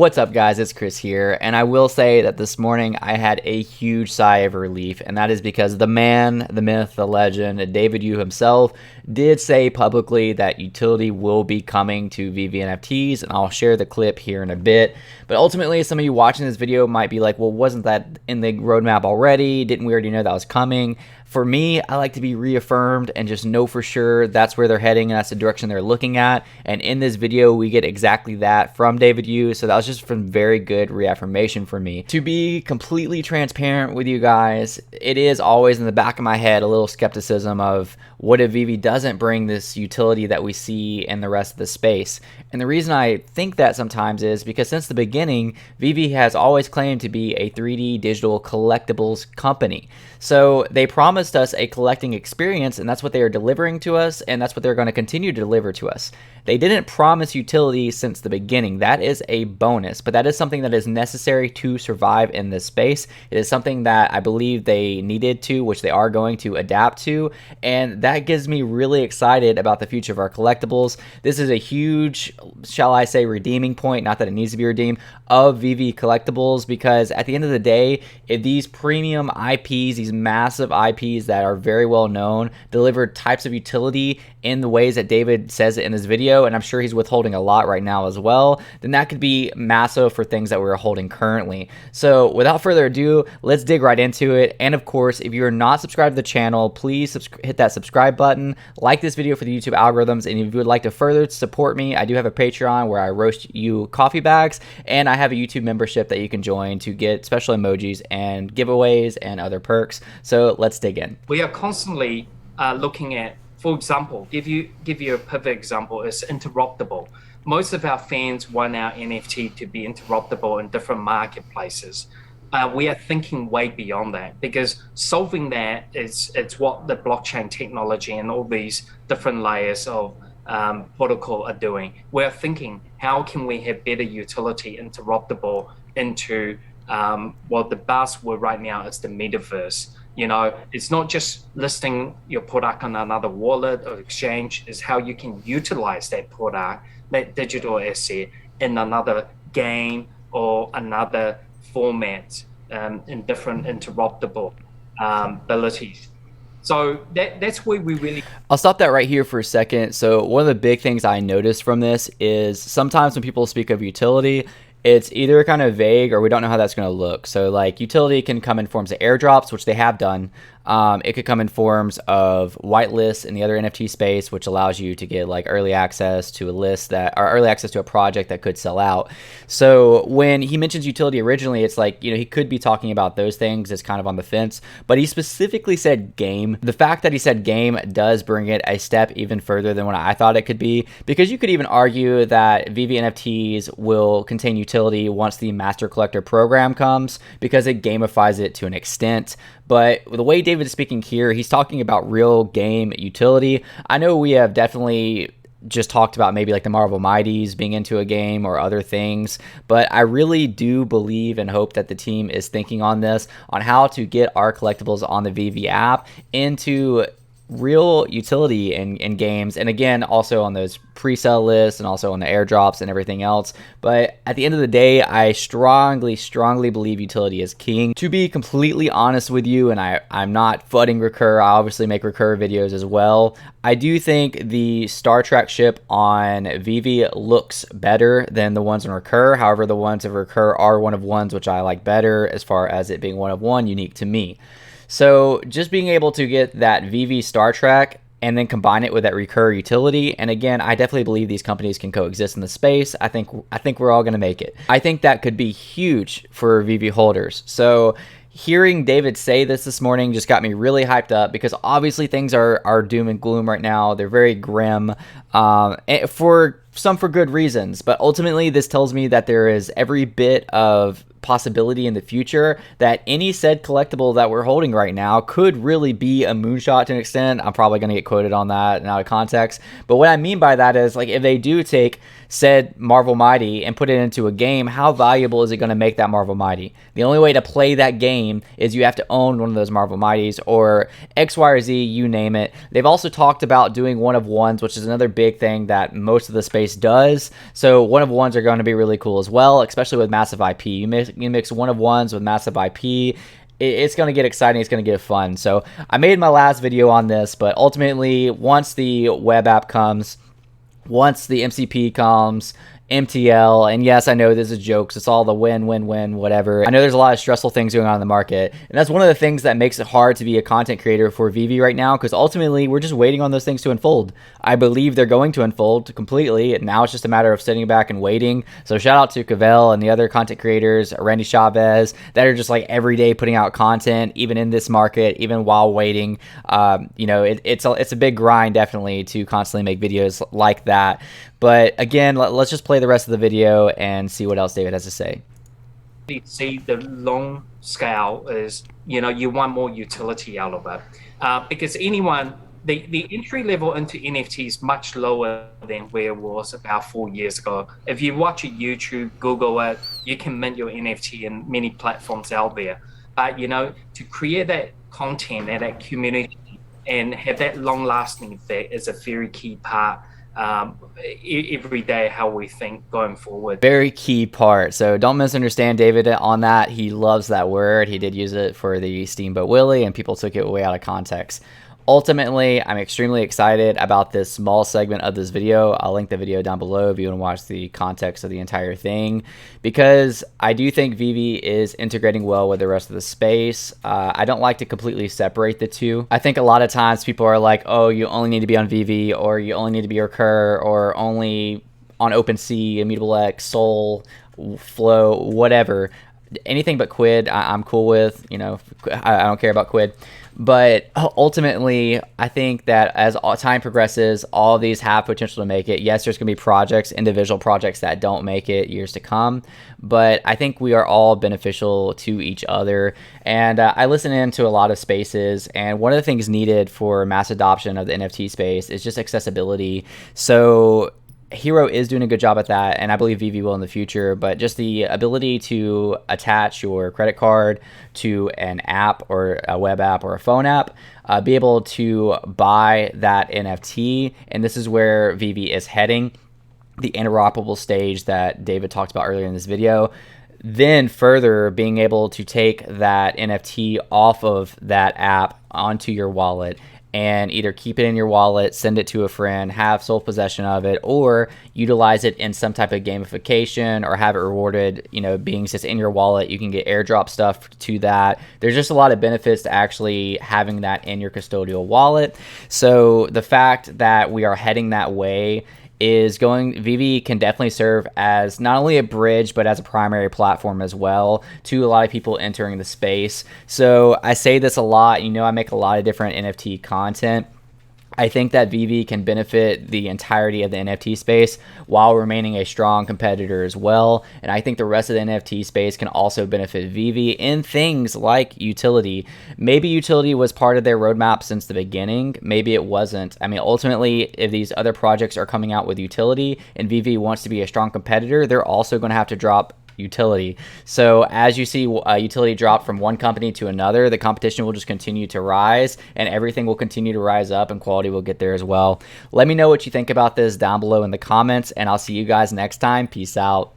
What's up, guys? It's Chris here, and I will say that this morning I had a huge sigh of relief, and that is because the man, the myth, the legend, David Yu himself did say publicly that utility will be coming to Veve NFTs, and I'll share the clip here in a bit. But ultimately, some of you watching this video might be like, well, wasn't that in the roadmap already? Didn't we already know that was coming? For me, I like to be reaffirmed and just know for sure that's where they're heading and that's the direction they're looking at. And in this video, we get exactly that from David Yu. So that was just some very good reaffirmation for me. To be completely transparent with you guys, it is always in the back of my head a little skepticism of what if Veve doesn't bring this utility that we see in the rest of the space. And the reason I think that sometimes is because since the beginning, Veve has always claimed to be a 3D digital collectibles company. So they promised us a collecting experience, and that's what they are delivering to us, and that's what they're going to continue to deliver to us. They didn't promise utility since the beginning. That is a bonus, but that is something that is necessary to survive in this space. It is something that I believe they needed to, which they are going to adapt to, and that gets me really excited about the future of our collectibles. This is a huge, shall I say, redeeming point, not that it needs to be redeemed, of Veve collectibles, because at the end of the day, if these premium IPs, these massive IPs that are very well known, deliver types of utility in the ways that David says it in his video, and I'm sure he's withholding a lot right now as well, then that could be massive for things that we're holding currently. So without further ado, let's dig right into it. And of course, if you're not subscribed to the channel, please hit that subscribe button, like this video for the YouTube algorithms, and if you would like to further support me, I do have a Patreon where I roast you coffee bags, and I have a YouTube membership that you can join to get special emojis and giveaways and other perks. So let's dig in. We are constantly looking at, for example, give you a perfect example, is interoperable. Most of our fans want our NFT to be interoperable in different marketplaces. We are thinking way beyond that, because solving that it's what the blockchain technology and all these different layers of protocol are doing. We're thinking, how can we have better utility interoperable into what the buzzword right now is the metaverse. You know, it's not just listing your product on another wallet or exchange, it's how you can utilize that product, that digital asset, in another game or another format, in different interoperable abilities. So that's where we really... I'll stop that right here for a second. So one of the big things I noticed from this is sometimes when people speak of utility, it's either kind of vague or we don't know how that's going to look. So like utility can come in forms of airdrops, which they have done. It could come in forms of whitelists in the other NFT space, which allows you to get like early access to a list that, or early access to a project that could sell out. So when he mentions utility originally, it's like, you know, he could be talking about those things as kind of on the fence, but he specifically said game. The fact that he said game does bring it a step even further than what I thought it could be, because you could even argue that Veve NFTs will contain utility once the Master Collector program comes, because it gamifies it to an extent. But the way David is speaking here, he's talking about real game utility. I know we have definitely just talked about maybe like the Marvel Mighties being into a game or other things, but I really do believe and hope that the team is thinking on this, on how to get our collectibles on the Veve app into real utility in games, and again also on those pre-sale lists and also on the airdrops and everything else. But at the end of the day, I strongly believe utility is king. To be completely honest with you, and I'm not fudding Recur, I obviously make Recur videos as well, I do think the Star Trek ship on Veve looks better than the ones on Recur. However, the ones of Recur are one of ones which I like better, as far as it being one of one, unique to me. So just being able to get that Veve Star Trek and then combine it with that Recur utility, and again, I definitely believe these companies can coexist in the space. I think we're all going to make it. I think that could be huge for Veve holders. So hearing David say this morning just got me really hyped up, because obviously things are doom and gloom right now. They're very grim, for good reasons, but ultimately this tells me that there is every bit of possibility in the future that any said collectible that we're holding right now could really be a moonshot to an extent. I'm probably going to get quoted on that and out of context. But what I mean by that is, like, if they do take said Marvel Mighty and put it into a game, how valuable is it going to make that Marvel Mighty? The only way to play that game is you have to own one of those Marvel Mighties or X, Y, or Z, you name it. They've also talked about doing one of ones, which is another big thing that most of the space does. So one of ones are going to be really cool as well, especially with massive IP. You mix one of ones with massive IP, it's going to get exciting. It's going to get fun. So I made my last video on this, but ultimately, once the web app comes, once the MCP comes, MTL, and yes, I know this is jokes. It's all the win, win, win, whatever. I know there's a lot of stressful things going on in the market, and that's one of the things that makes it hard to be a content creator for Veve right now, because ultimately we're just waiting on those things to unfold. I believe they're going to unfold completely, and now it's just a matter of sitting back and waiting. So shout out to Cavell and the other content creators, Randy Chavez, that are just like every day putting out content, even in this market, even while waiting. It's a big grind, definitely, to constantly make videos like that. But again, let's just play the rest of the video and see what else David has to say. See, the long scale is, you want more utility out of it, because the entry level into NFT is much lower than where it was about 4 years ago. If you watch a YouTube, Google it, you can mint your NFT in many platforms out there. But to create that content and that community and have that long-lasting effect is a very key part. Every day how we think going forward. Very key part. So don't misunderstand David on that. He loves that word. He did use it for the Steamboat Willie, and people took it way out of context. Ultimately, I'm extremely excited about this small segment of this video. I'll link the video down below if you want to watch the context of the entire thing, because I do think Veve is integrating well with the rest of the space. I don't like to completely separate the two. I think a lot of times people are like, oh, you only need to be on Veve, or you only need to be Recur, or only on OpenSea, Immutable X, Soul, Flow, whatever. Anything but Quid, I'm cool with. I don't care about Quid. But ultimately, I think that as time progresses, all of these have potential to make it. Yes, there's going to be projects, individual projects that don't make it years to come. But I think we are all beneficial to each other. And I listen into a lot of spaces. And one of the things needed for mass adoption of the NFT space is just accessibility. So Hero is doing a good job at that, and I believe Veve will in the future, but just the ability to attach your credit card to an app or a web app or a phone app, be able to buy that NFT, and this is where Veve is heading, the interoperable stage that David talked about earlier in this video. Then further being able to take that NFT off of that app onto your wallet and either keep it in your wallet, send it to a friend, have sole possession of it, or utilize it in some type of gamification or have it rewarded, being just in your wallet. You can get airdrop stuff to that. There's just a lot of benefits to actually having that in your custodial wallet. So the fact that we are heading that way Veve can definitely serve as not only a bridge, but as a primary platform as well to a lot of people entering the space. So I say this a lot, I make a lot of different NFT content. I think that Veve can benefit the entirety of the NFT space while remaining a strong competitor as well. And I think the rest of the NFT space can also benefit Veve in things like utility. Maybe utility was part of their roadmap since the beginning. Maybe it wasn't. I mean, ultimately, if these other projects are coming out with utility and Veve wants to be a strong competitor, they're also going to have to drop utility. So as you see utility drop from one company to another, the competition will just continue to rise and everything will continue to rise up and quality will get there as well. Let me know what you think about this down below in the comments, and I'll see you guys next time. Peace out.